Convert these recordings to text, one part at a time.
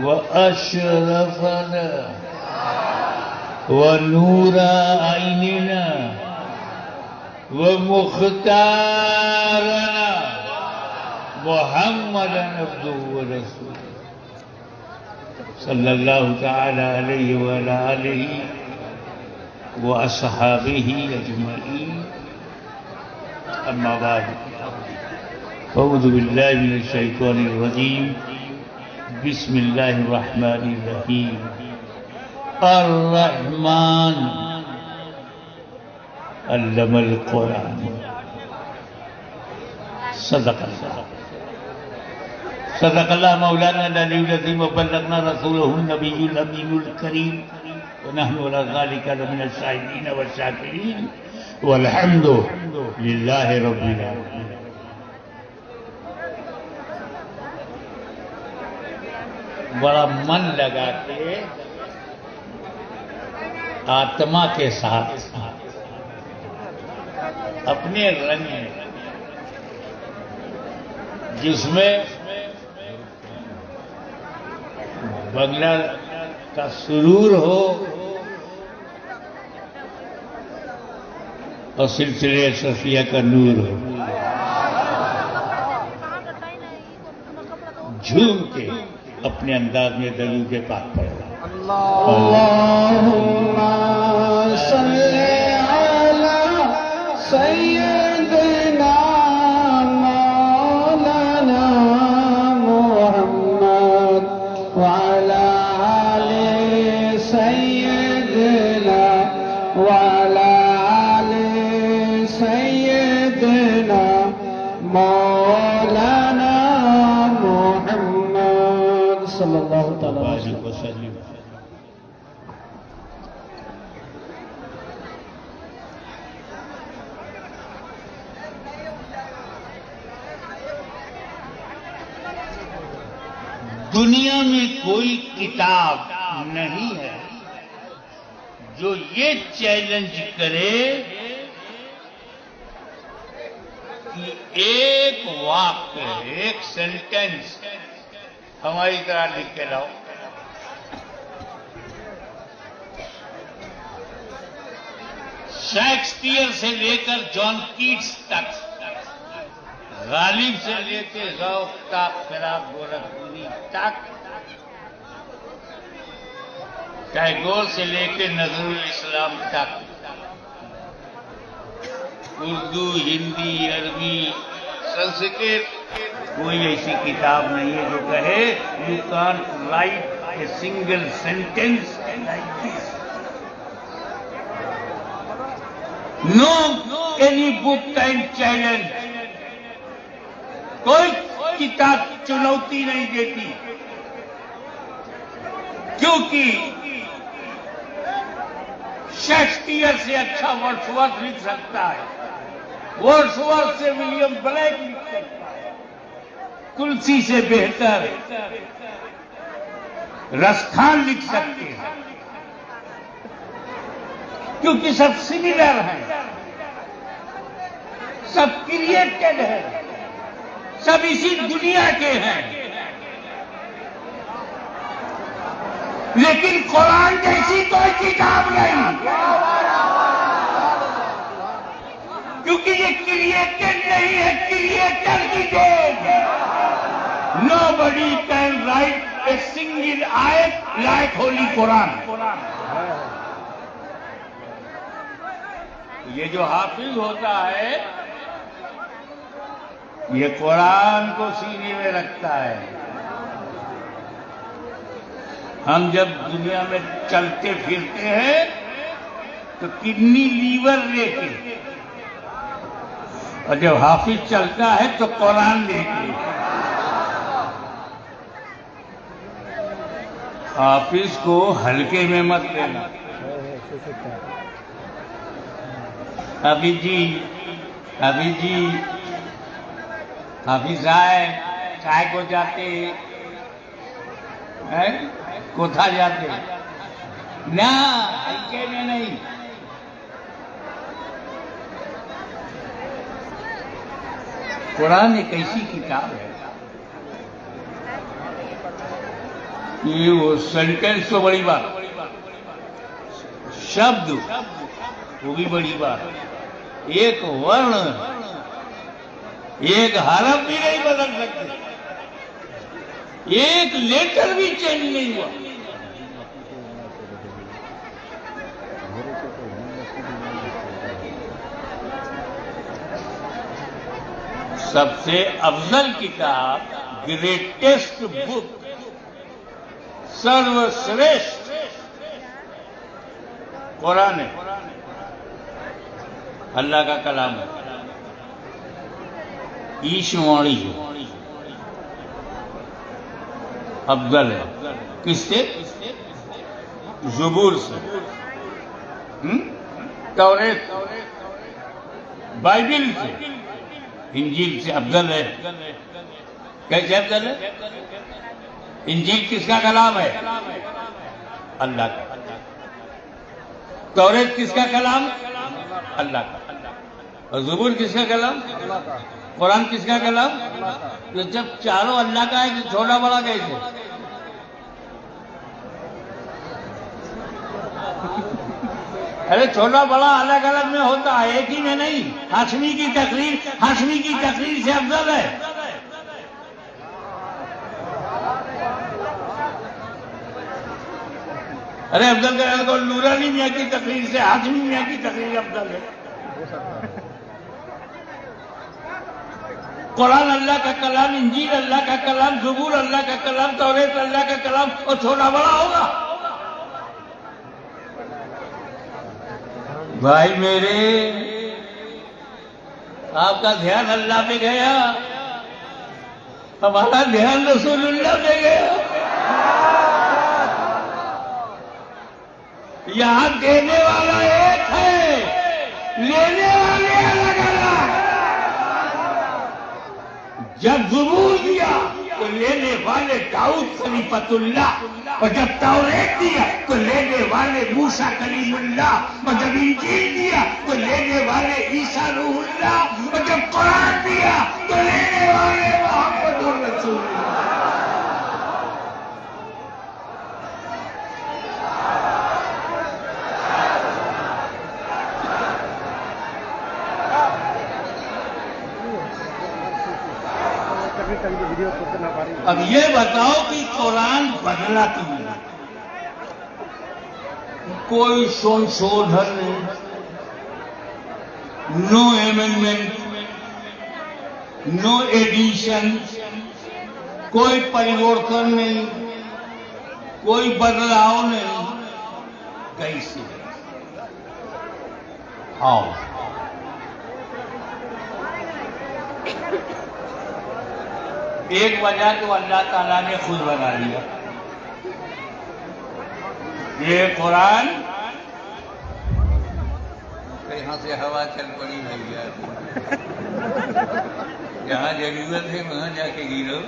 व अशरफना व नूरा आइनिना व मुख्तारना मुहम्मदन अब्दुहु व रसूलुहु सल्लल्लाहु तआला अलैहि व अला आलिहि व अस्हाबिहि अजमईन। अम्मा बाद अऊज़ु बिल्लाहि मिनश शैतानिर रजीम। बिस्मिल्लाहिर रहमानिर रहीम। अर्रहमान अल्लमल कुरान। सदक़ल्लाह मौलाना अल-अलीयुल अज़ीम व बल्लगना रसूलहुन नबियुल अमीनुल करीम व नहनु अला ज़ालिका लमिनश शाहिदीन व शाकिरीन वल्हम्दु लिल्लाहि रब्बिल आलमीन। बड़ा मन लगा के आत्मा के साथ अपने रंग में, जिसमें बंगला का सुरूर हो और सिलसिले सफिया का नूर हो, झूम के अपने अंदाज में दरूद पाक पढ़ो। अल्लाहुम्मा सल्ली अला सय्यिदना मौलाना मुहम्मद व अला आलि सय्यिदना व अला आलि सय्यिदना मौलाना मुहम्मद सल्लल्लाहु अलैहि वसल्लम। दुनिया में कोई किताब नहीं है जो ये चैलेंज करे कि एक वाक्य, एक सेंटेंस हमारी तरह लिख के लाओ। शेक्सपियर से लेकर जॉन कीट्स तक, गालिब से लेकर ज़ौक़ तक, फिराक गोरखपुरी तक, टैगोर से लेकर नजरुल इस्लाम तक, उर्दू, हिंदी, अरबी, संस्कृत, कोई ऐसी किताब नहीं है जो कहे you can't write a single sentence like this. No any book can challenge. कोई किताब चुनौती नहीं देती, क्योंकि शेक्सपियर से अच्छा वर्ड्सवर्थ लिख सकता है, वर्ड्सवर्थ से विलियम ब्लेक लिख सकता है, तुलसी से बेहतर रसखान लिख सकते हैं, क्योंकि सब सिमिलर हैं, सब क्रिएटेड है, सब इसी दुनिया के हैं। लेकिन कुरान जैसी कोई किताब नहीं, क्योंकि ये क्रिएटेड नहीं है, क्रिएटर की then. Nobody can write a single ayat like Holy Quran. ये जो हाफिज होता है, ये कुरान को सीने में रखता है। हम जब दुनिया में चलते फिरते हैं तो किडनी लीवर लेके, और जब हाफिज चलता है तो कुरान लेके। हाफिज को हल्के में मत लेना। हाफिज जी, हाफिज जी, हाफिज साहब काय को जाते हैं, कोथा जाते ना, हल्के में नहीं। कुरान एक ऐसी किताब है ये वो सेंटेंस तो बड़ी बात, शब्द वो भी बड़ी बात, एक वर्ण एक हरफ भी नहीं बदल सकते, एक लेटर भी चेंज नहीं हुआ। सबसे अफजल किताब, ग्रेटेस्ट बुक, सर्वश्रेष्ठ कुरान है, अल्लाह का कलाम है, ईशवाणी है, अफजल है। किससे? ज़ुबूर से, तौरेत, बाइबिल से, इंजील से अफजल है। कैसे अफजल है? इंजील किसका कलाम है? अल्लाह का। तौरेत किसका कलाम? अल्लाह का। और ज़ुबूर किसका कलाम? कुरान किसका कलाम? तो जब चारों अल्लाह का है तो छोटा बड़ा कैसे? अरे छोटा बड़ा अलग अलग में होता है, एक ही में नहीं। हाशमी की तकरीर से अफजल है। अरे अफजल का नूरानी मियां की तकरीर से हाशमी मियां की तकरीर अफजल है। कुरान अल्लाह का कलाम, इंजील अल्लाह का कलाम, ज़ुबूर अल्लाह का कलाम, तौरेत अल्लाह का कलाम, और छोटा बड़ा होगा। भाई मेरे, आपका ध्यान अल्लाह पे गया, हमारा ध्यान रसूलुल्लाह पे गया। यहां देने वाला एक है, लेने वाले अलग अलग। जब ज़ुबूर दिया तो लेने वाले दाऊद खलीफतुल्लाह, और जब तौरेत दिया तो लेने वाले मूसा कलीमुल्लाह, और जब इंजील दिया तो लेने वाले ईसा रूहुल्लाह, और जब कुरान दिया तो लेने वाले मोहम्मदुर रसूलुल्लाह। अब ये बताओ कि कुरान बदला क्यों नहीं? कोई संशोधन नहीं, नो एमेंडमेंट, नो एडिशन, कोई परिवर्तन नहीं, कोई बदलाव नहीं। कैसे? आओ, एक वजह तो अल्लाह ताला ने खुद बना दिया। ये कुरान यहाँ से हवा चल पड़ी भैया, जहाँ जरूरत है वहां जाके गिरो।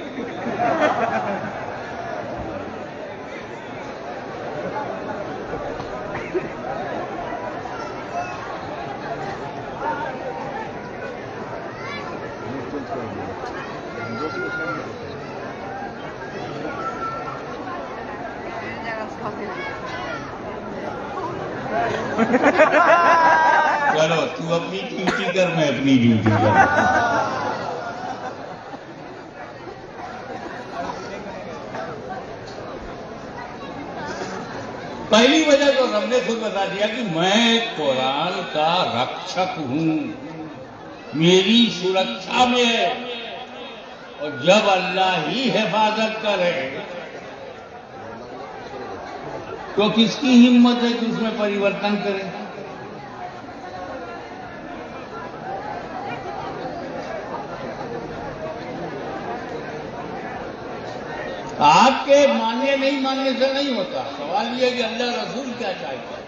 चलो तू अपनी ड्यूटी कर, मैं अपनी ड्यूटी कर। पहली वजह तो हमने खुद बता दिया कि मैं कुरान का रक्षक हूं, मेरी सुरक्षा में है, और जब अल्लाह ही हिफाजत करे तो किसकी हिम्मत है कि उसमें परिवर्तन करें? आपके मानने नहीं मानने से नहीं होता, सवाल यह कि अल्लाह रसूल क्या चाहता है।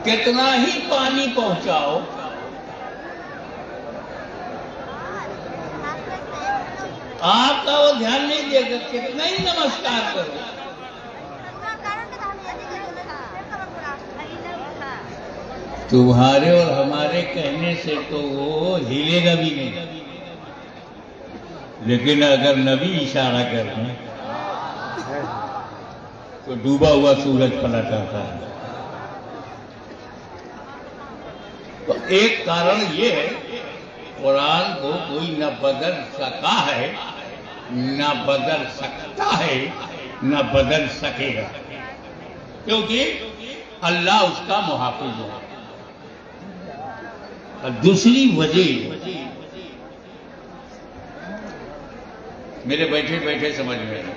कितना ही पानी पहुंचाओ, आपका वो ध्यान नहीं देगा, कितना ही नमस्कार करो। तुम्हारे और हमारे कहने से तो वो हिलेगा भी नहीं। लेकिन अगर नबी इशारा कर दें तो डूबा हुआ सूरज पलट आता है। तो एक कारण ये है, कुरान को कोई न बदल सका है, न बदल सकता है, न बदल सकेगा, क्योंकि अल्लाह उसका मुहाफिज है। और दूसरी वजह मेरे बैठे बैठे समझ में आया,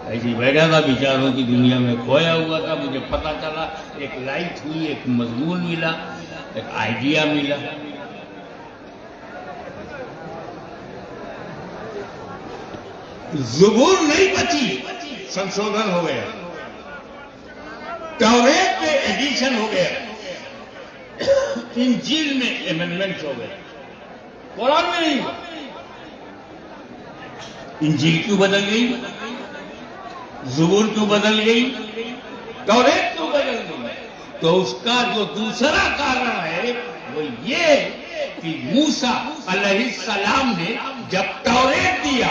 ऐसी बैठा था विचारों की दुनिया में खोया हुआ था, मुझे पता चला, एक लाइट हुई, एक मजमून मिला, एक आइडिया मिला। ज़ुबूर नहीं बची, संशोधन हो गया, तौरेत में एडिशन हो गया, इंजील में अमेंडमेंट हो गया, कुरान में नहीं हुआ। इंजील क्यों बदल गई, ज़ुबूर क्यों बदल गई, तौरेत क्यों बदल गई? तो उसका जो दूसरा कारण है वो ये कि मूसा अलैहिस्सलाम ने जब तौरेत दिया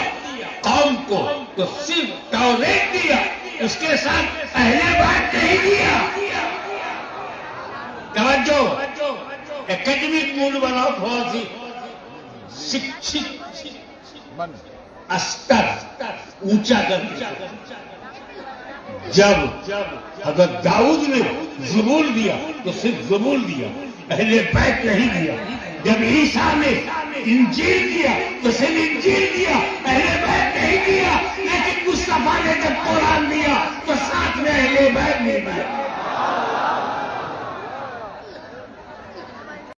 कौम को, तो सिर्फ तौरेत दिया, उसके साथ अहले बैत नहीं दिया। तवज्जो, एकेडमिक मूड बनाओ, थोड़ा सी शिक्षित स्तर ऊंचा कर दिया। जब हज़रत दाऊद ने ज़ुबूर दिया तो सिर्फ ज़ुबूर दिया, अहले बैत नहीं दिया। जब ईसा ने इंजील दिया तो सिर्फ इंजील दिया, अहले बैत नहीं दिया। लेकिन मुस्तफा ने जब कुरान दिया तो साथ में अहले बैत नहीं दिया।